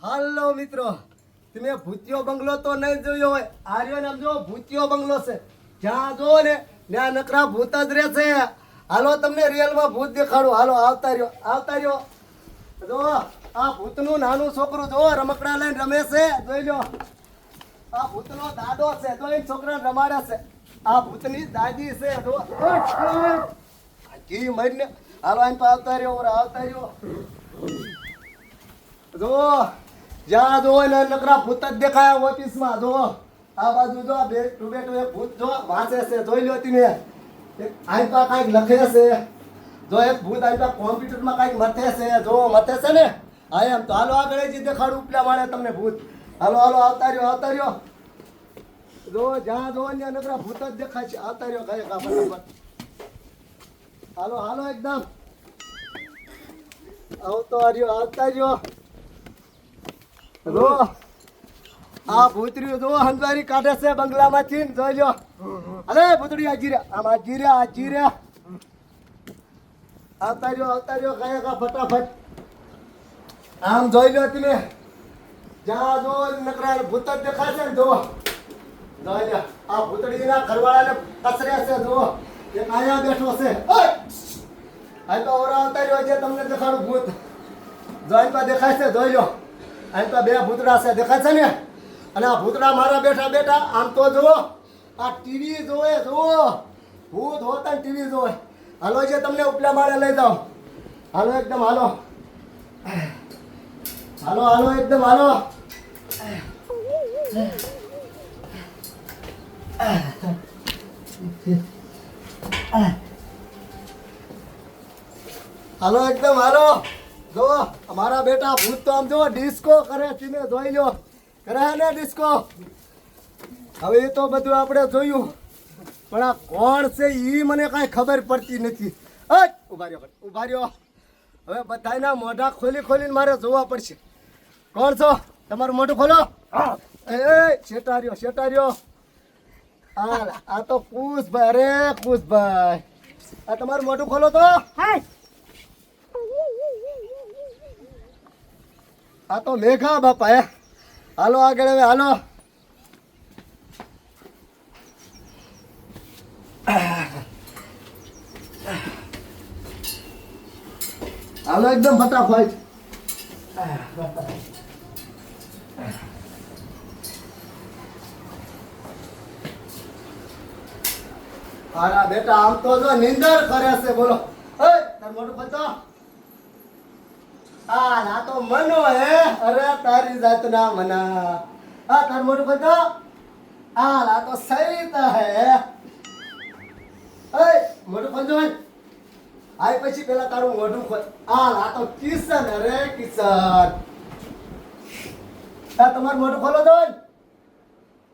હાલો મિત્રો, તમે ભૂતિયો બંગલો તો નહીં જોયો હોય. આર્યો નામ જો ભૂતિયો બંગલો છે. જ્યાં જો ને ત્યાં નકરા ભૂત જ રહે છે. હાલો તમને રિયલમાં ભૂત દેખાડું. હાલો આવતા રહ્યો. જો આ ભૂતનું નાનું છોકરું જો રમકડા લઈને રમે છે. જોઈ લો, આ ભૂતનો દાદો છે. જો એ છોકરાને રમાડે છે. આ ભૂતની દાદી છે. જો જી મરીને હાલો આઈને આવતા રહ્યો. જો જ્યાં જો ને નકરા ભૂત જ દેખાય ઓફિસમાં. જો આ બાજુ જો બે ભૂત જો વાંચે છે. જોઈ લો તમે. આઈ પા કાંઈક લખે છે. જો એક ભૂત આઈ પા કોમ્પ્યુટરમાં કાંઈક મથે છે. જો મથે છે ને હા એમ. તો હાલો આગળ જ દેખાડું ઉપલા માળે તમને ભૂત. હાલો આવતા રહ્યો. જો જ્યાં જો ને નકરા ભૂત જ દેખાય છે. આવતા રહ્યો કઈ ફટાફટ. હાલો એકદમ આવતા રહ્યો. જો આ ભૂતરીઓ જો હંજવારી કાઢે છે બંગલામાંથી. જોઈ લો. અરે ભૂતડી આજી રે આવતા રહ્યો કયા ફટાફટ. આમ જોઈ લો તમે. જ્યાં જો નકરા ભૂત જ દેખાશે ને. જો જોઈ લો આ ભૂતડીના ઘરવાળાને કસરે છે. જો એક આયા બેઠો છે. આ તો ઓરા આવતા રહ્યો છે. તમને દેખાડું ભૂત. જોઈ પા દેખાય છે. જોઈ લો અહીં તો બે ભૂતડા છે. દેખાય છે ને. અને આ ભૂતડા મારા બેઠા આમ તો જુઓ આ ટીવી જોવે. ભૂત હોતા ને ટીવી જોવે. હાલો જે તમને ઉપલા માળે લઈ જાઓ. હાલો એકદમ હાલો એકદમ હાલો. હાલો એકદમ હાલો. જો અમારા બેટા ભૂત તો આમ જો ડિસ્કો કરે છે. જોઈ લો કરે ને ડિસ્કો. હવે એ તો બધું આપણે જોયું, પણ આ કોણ છે એ મને કાંઈ ખબર પડતી નથી. ઉભા રહ્યો. હવે બધાના મોઢા ખોલીને મારે જોવા પડશે. કોણ છો? તમારું મોઢું ખોલો. શેટાર્યો. આ તો કુશભાઈ. અરે કુશભાઈ, આ તમારું મોઢું ખોલો તો. આ તો મેઘા બાપા. હાલો આગળ. હવે હાલો એકદમ ફટાફટ. મારા બેટા આમ તો જો નિંદર કરે છે. બોલો તાર મોટું ખોલતો. આ તો મનો હે. અરે તારી જાતના મના. તાર મોટું ખોલતો. આ તો સહિત હે. મોટું ખોલજો. આય પછી પેલા તારું મોઢું ખોલ. આ તો કિશન. અરે કિશન, તમારું મોઢું ખોલો તો.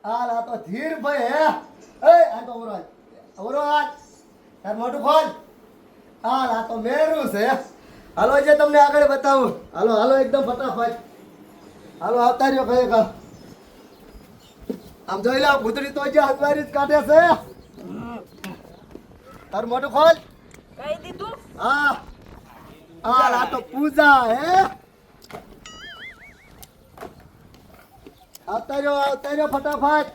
આ તો ધીરભાઈ હે. આ તો અવરાજ તાર મોઢું ખોલ. આ તો મેરું છે. હાલો જે તમને આગળ બતાવું. હાલો એકદમ ફટાફટ. હાલો આવતા રહ્યો કઈ આમ જોઈ લો. ભૂતડી તો જે હંજવારી જ કાઢે છે. તાર મોઢું ખોલ. કહી દીધું. આ તો પૂજા હે. આવતા રહ્યો ફટાફટ.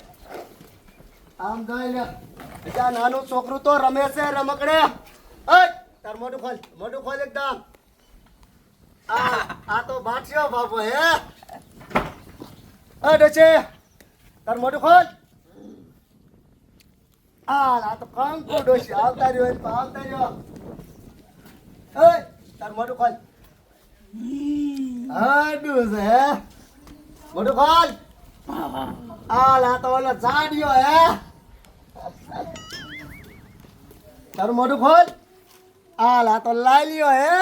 આમ જોઈ લે. બીજા નાનું છોકરું તો રમે છે રમકડે. તાર મોઢું ખોલ એકદમ. આ તો બાઠિયો બાપો હે. ડોચે તાર મોઢું ખોલ. આ તો કંકુ ડોશી. આવતા રહ્યો. તાર મોઢું ખોલ. ડૂસ હે. મોઢું ખોલ. આ તો ઓલો જાડિયો હે. તારું મોઢું ખોલ. આ તો લાલ્યો હે.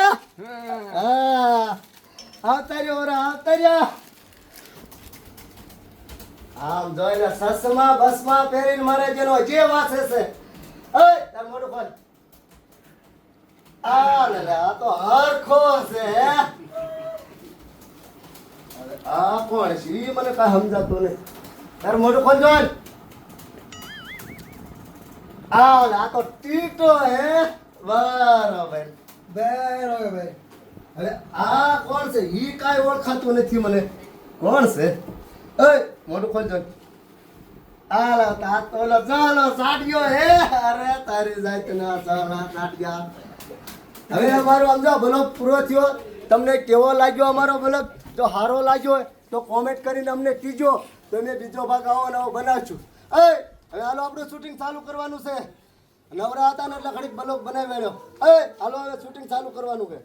આવતા રહ્યો. આમ જોઈ લે. સસમા બસમાં પહેરીને મારે જેનો જે વાસે છે. તારું મોઢું ખોલ. આ તો હરખો છે. આ કોણ છે મને કઈ સમજાતું નહીં. તારું મોઢું ખોલજો. આ તો ટીટો હે. બરાબર. હવે આ કોણ છે? ઈ કાંઈ ઓળખાતું નથી મને. કોણ છે? ઓય મોઢું ખોલજો. આલો તા તો ઓલો ચાલો સાડ્યો હે. અરે તારી જાતના ચાલા સાડ્યા. હવે અમારો સમજો બ્લોગ પૂરો થયો. તમને કેવો લાગ્યો અમારો બ્લોગ? જો સારો લાગ્યો હોય તો કોમેન્ટ કરીને અમને કીજો. તો મેં બીજો ભાગ આવો નવો બનાવશું. એ હવે હાલો આપણું શૂટિંગ ચાલુ કરવાનું છે. નવરા હતા ને એટલે ઘડીક બ્લોગ બનાવેલો. એ હાલો હવે શૂટિંગ ચાલુ કરવાનું છે.